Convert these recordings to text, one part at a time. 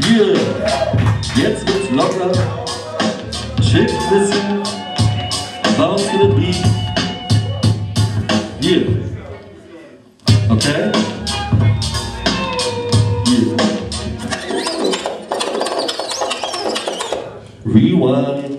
Yeah. Jetzt wird's locker. Chillt ein bisschen. Bounce to the beat. Yeah. Okay? Yeah. Rewind.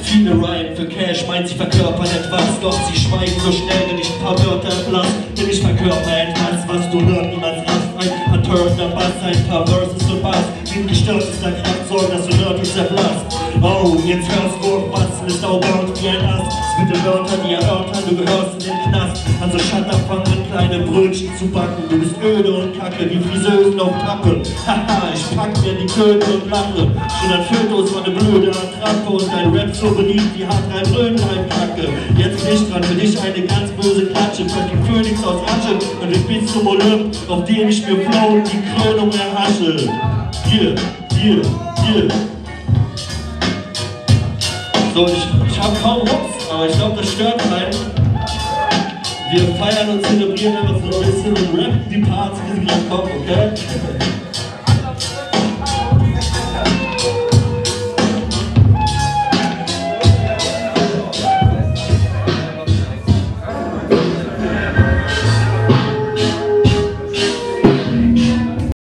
Viele Reihen für Cash, meint sie verkörpern etwas, doch sie schweigen so schnell, wenn ich ein paar Wörter blass. Denn ich verkörper etwas, was du hörst, niemals rast. Ein antörender Bass, ein paar Verses und Bass. Mit gestörtester Kraft sorgen, dass du nördlich zerblasst. Oh, jetzt hörst du was, Mr. O'Bound wie ein Ast. Mit den Wörtern, die erörtern, du gehörst in den Knast. Also shut up, fang an, kleine Brötchen zu backen. Du bist öde und kacke, wie Friseusen auf Pappe. Haha, ich pack mir die Köte und lache. Schon ein Fötus war ne blöde Attrappe und dein Rap so beliebt wie H3 Brönnlein-Kacke. Jetzt bin ich dran, für dich eine ganz böse Klatsche. Fucking Phönix aus Asche und ich bin zum Olymp, auf dem ich mir flow und die Krönung erhasche. Hier, hier, hier. So, ich hab kaum Hops, aber ich glaube, das stört keinen. Wir feiern und zelebrieren einfach so ein bisschen und rappen die Parts, wie sie gleich kommen, okay?